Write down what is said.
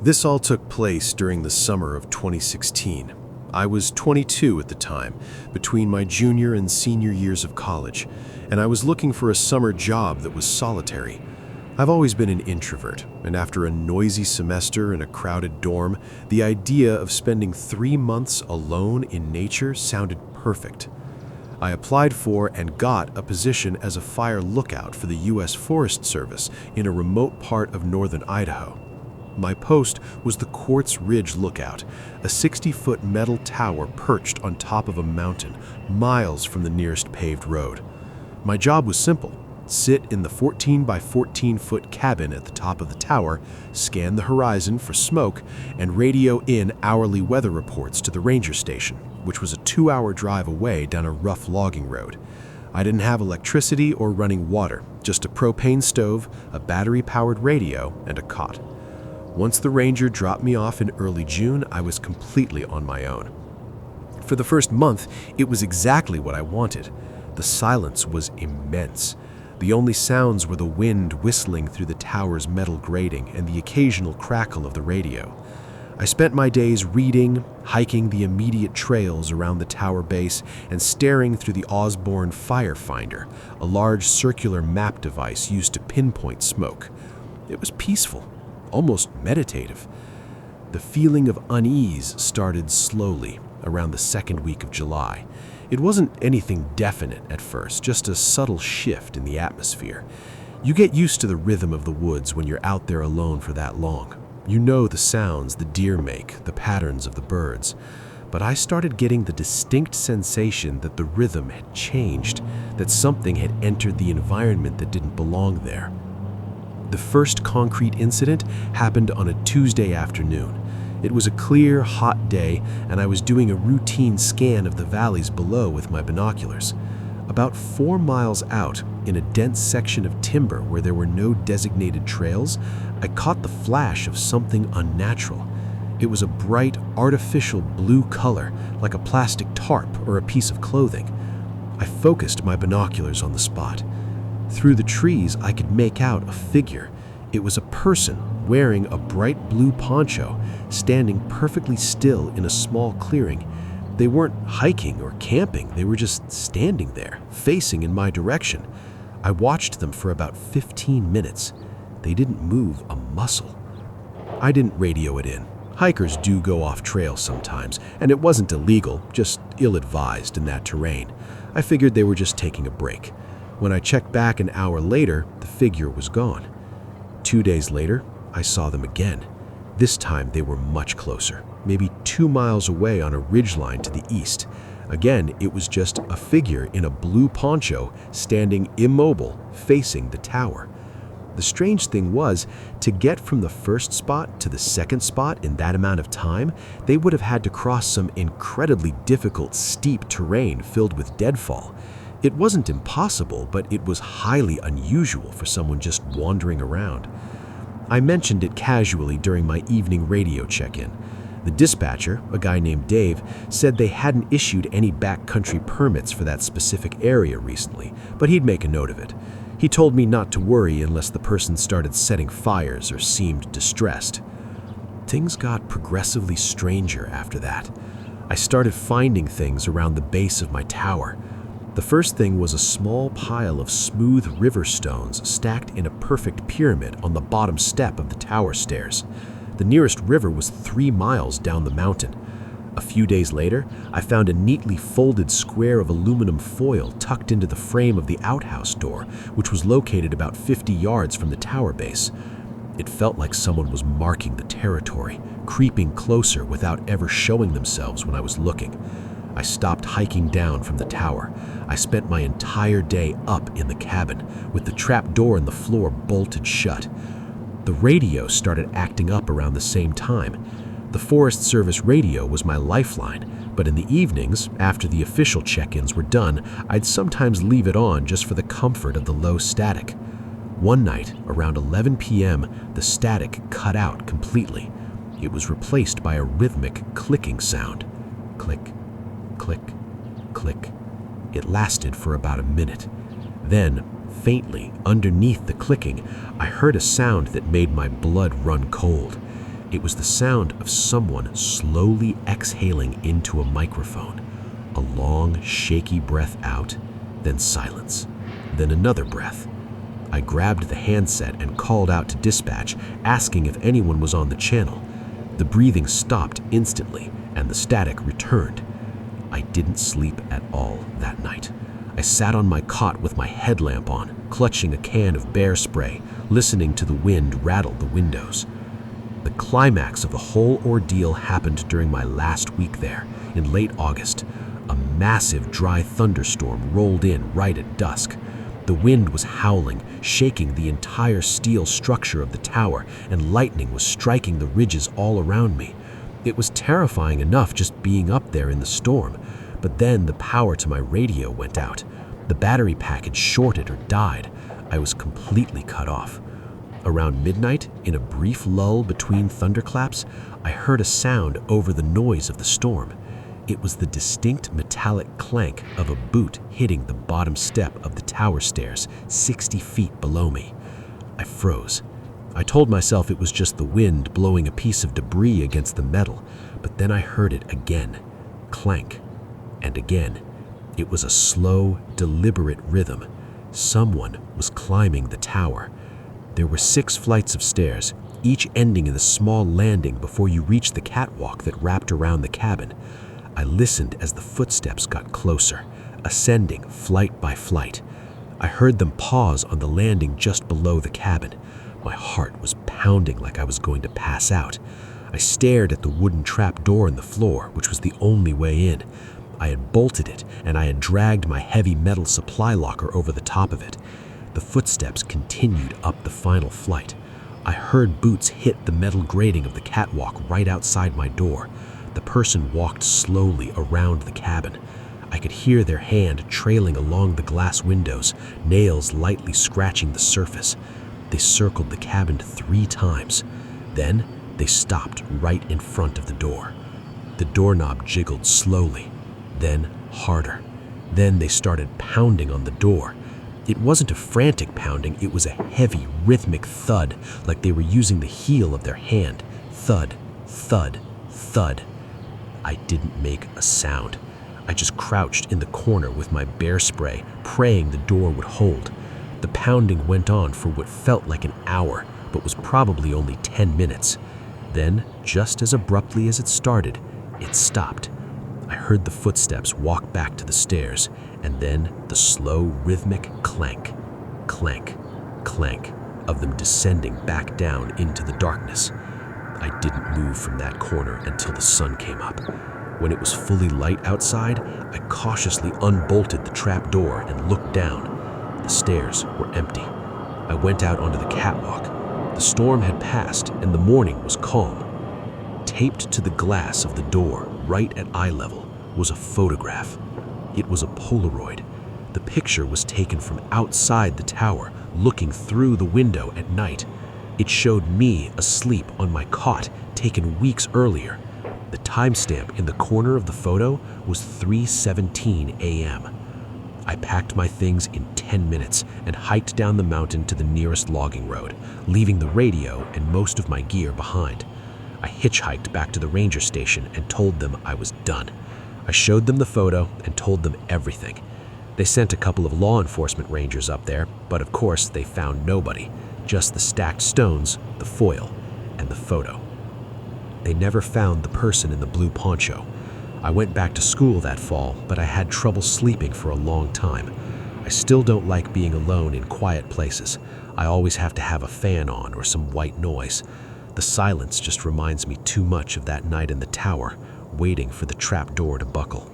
This all took place during the summer of 2016. I was 22 at the time, between my junior and senior years of college, and I was looking for a summer job that was solitary. I've always been an introvert, and after a noisy semester in a crowded dorm, the idea of spending 3 months alone in nature sounded perfect. I applied for and got a position as a fire lookout for the U.S. Forest Service in a remote part of Northern Idaho. My post was the Quartz Ridge Lookout, a 60-foot metal tower perched on top of a mountain, miles from the nearest paved road. My job was simple: sit in the 14 by 14-foot cabin at the top of the tower, scan the horizon for smoke, and radio in hourly weather reports to the ranger station, which was a 2-hour drive away down a rough logging road. I didn't have electricity or running water, just a propane stove, a battery-powered radio, and a cot. Once the ranger dropped me off in early June, I was completely on my own. For the first month, it was exactly what I wanted. The silence was immense. The only sounds were the wind whistling through the tower's metal grating and the occasional crackle of the radio. I spent my days reading, hiking the immediate trails around the tower base, and staring through the Osborne Fire Finder, a large circular map device used to pinpoint smoke. It was peaceful, almost meditative. The feeling of unease started slowly around the second week of July. It wasn't anything definite at first, just a subtle shift in the atmosphere. You get used to the rhythm of the woods when you're out there alone for that long. You know the sounds the deer make, the patterns of the birds. But I started getting the distinct sensation that the rhythm had changed, that something had entered the environment that didn't belong there. The first concrete incident happened on a Tuesday afternoon. It was a clear, hot day, and I was doing a routine scan of the valleys below with my binoculars. About 4 miles out, in a dense section of timber where there were no designated trails, I caught the flash of something unnatural. It was a bright, artificial blue color, like a plastic tarp or a piece of clothing. I focused my binoculars on the spot. Through the trees, I could make out a figure. It was a person wearing a bright blue poncho, standing perfectly still in a small clearing. They weren't hiking or camping, they were just standing there, facing in my direction. I watched them for about 15 minutes. They didn't move a muscle. I didn't radio it in. Hikers do go off trail sometimes, and it wasn't illegal, just ill-advised in that terrain. I figured they were just taking a break. When I checked back an hour later, the figure was gone. 2 days later, I saw them again. This time they were much closer, maybe 2 miles away on a ridgeline to the east. Again, it was just a figure in a blue poncho standing immobile, facing the tower. The strange thing was, to get from the first spot to the second spot in that amount of time, they would have had to cross some incredibly difficult, steep terrain filled with deadfall. It wasn't impossible, but it was highly unusual for someone just wandering around. I mentioned it casually during my evening radio check-in. The dispatcher, a guy named Dave, said they hadn't issued any backcountry permits for that specific area recently, but he'd make a note of it. He told me not to worry unless the person started setting fires or seemed distressed. Things got progressively stranger after that. I started finding things around the base of my tower. The first thing was a small pile of smooth river stones stacked in a perfect pyramid on the bottom step of the tower stairs. The nearest river was 3 miles down the mountain. A few days later, I found a neatly folded square of aluminum foil tucked into the frame of the outhouse door, which was located about 50 yards from the tower base. It felt like someone was marking the territory, creeping closer without ever showing themselves when I was looking. I stopped hiking down from the tower. I spent my entire day up in the cabin, with the trap door in the floor bolted shut. The radio started acting up around the same time. The Forest Service radio was my lifeline, but in the evenings, after the official check-ins were done, I'd sometimes leave it on just for the comfort of the low static. One night, around 11 p.m., the static cut out completely. It was replaced by a rhythmic clicking sound. Click, click, click. It lasted for about a minute. Then, faintly, underneath the clicking, I heard a sound that made my blood run cold. It was the sound of someone slowly exhaling into a microphone. A long, shaky breath out, then silence, then another breath. I grabbed the handset and called out to dispatch, asking if anyone was on the channel. The breathing stopped instantly, and the static returned. I didn't sleep at all that night. I sat on my cot with my headlamp on, clutching a can of bear spray, listening to the wind rattle the windows. The climax of the whole ordeal happened during my last week there, in late August. A massive dry thunderstorm rolled in right at dusk. The wind was howling, shaking the entire steel structure of the tower, and lightning was striking the ridges all around me. It was terrifying enough just being up there in the storm, but then the power to my radio went out. The battery pack had shorted or died. I was completely cut off. Around midnight, in a brief lull between thunderclaps, I heard a sound over the noise of the storm. It was the distinct metallic clank of a boot hitting the bottom step of the tower stairs 60 feet below me. I froze. I told myself it was just the wind blowing a piece of debris against the metal, but then I heard it again, clank, and again. It was a slow, deliberate rhythm. Someone was climbing the tower. There were 6 flights of stairs, each ending in a small landing before you reached the catwalk that wrapped around the cabin. I listened as the footsteps got closer, ascending flight by flight. I heard them pause on the landing just below the cabin. My heart was pounding like I was going to pass out. I stared at the wooden trap door in the floor, which was the only way in. I had bolted it, and I had dragged my heavy metal supply locker over the top of it. The footsteps continued up the final flight. I heard boots hit the metal grating of the catwalk right outside my door. The person walked slowly around the cabin. I could hear their hand trailing along the glass windows, nails lightly scratching the surface. They circled the cabin 3 times. Then they stopped right in front of the door. The doorknob jiggled slowly, then harder. Then they started pounding on the door. It wasn't a frantic pounding, it was a heavy, rhythmic thud, like they were using the heel of their hand. Thud, thud, thud. I didn't make a sound. I just crouched in the corner with my bear spray, praying the door would hold. The pounding went on for what felt like an hour, but was probably only 10 minutes. Then, just as abruptly as it started, it stopped. I heard the footsteps walk back to the stairs, and then the slow, rhythmic clank, clank, clank of them descending back down into the darkness. I didn't move from that corner until the sun came up. When it was fully light outside, I cautiously unbolted the trap door and looked down. The stairs were empty. I went out onto the catwalk. The storm had passed and the morning was calm. Taped to the glass of the door, right at eye level, was a photograph. It was a Polaroid. The picture was taken from outside the tower, looking through the window at night. It showed me asleep on my cot, taken weeks earlier. The timestamp in the corner of the photo was 3:17 a.m. I packed my things in 10 minutes and hiked down the mountain to the nearest logging road, leaving the radio and most of my gear behind. I hitchhiked back to the ranger station and told them I was done. I showed them the photo and told them everything. They sent a couple of law enforcement rangers up there, but of course they found nobody, just the stacked stones, the foil, and the photo. They never found the person in the blue poncho. I went back to school that fall, but I had trouble sleeping for a long time. I still don't like being alone in quiet places. I always have to have a fan on or some white noise. The silence just reminds me too much of that night in the tower, waiting for the trap door to buckle.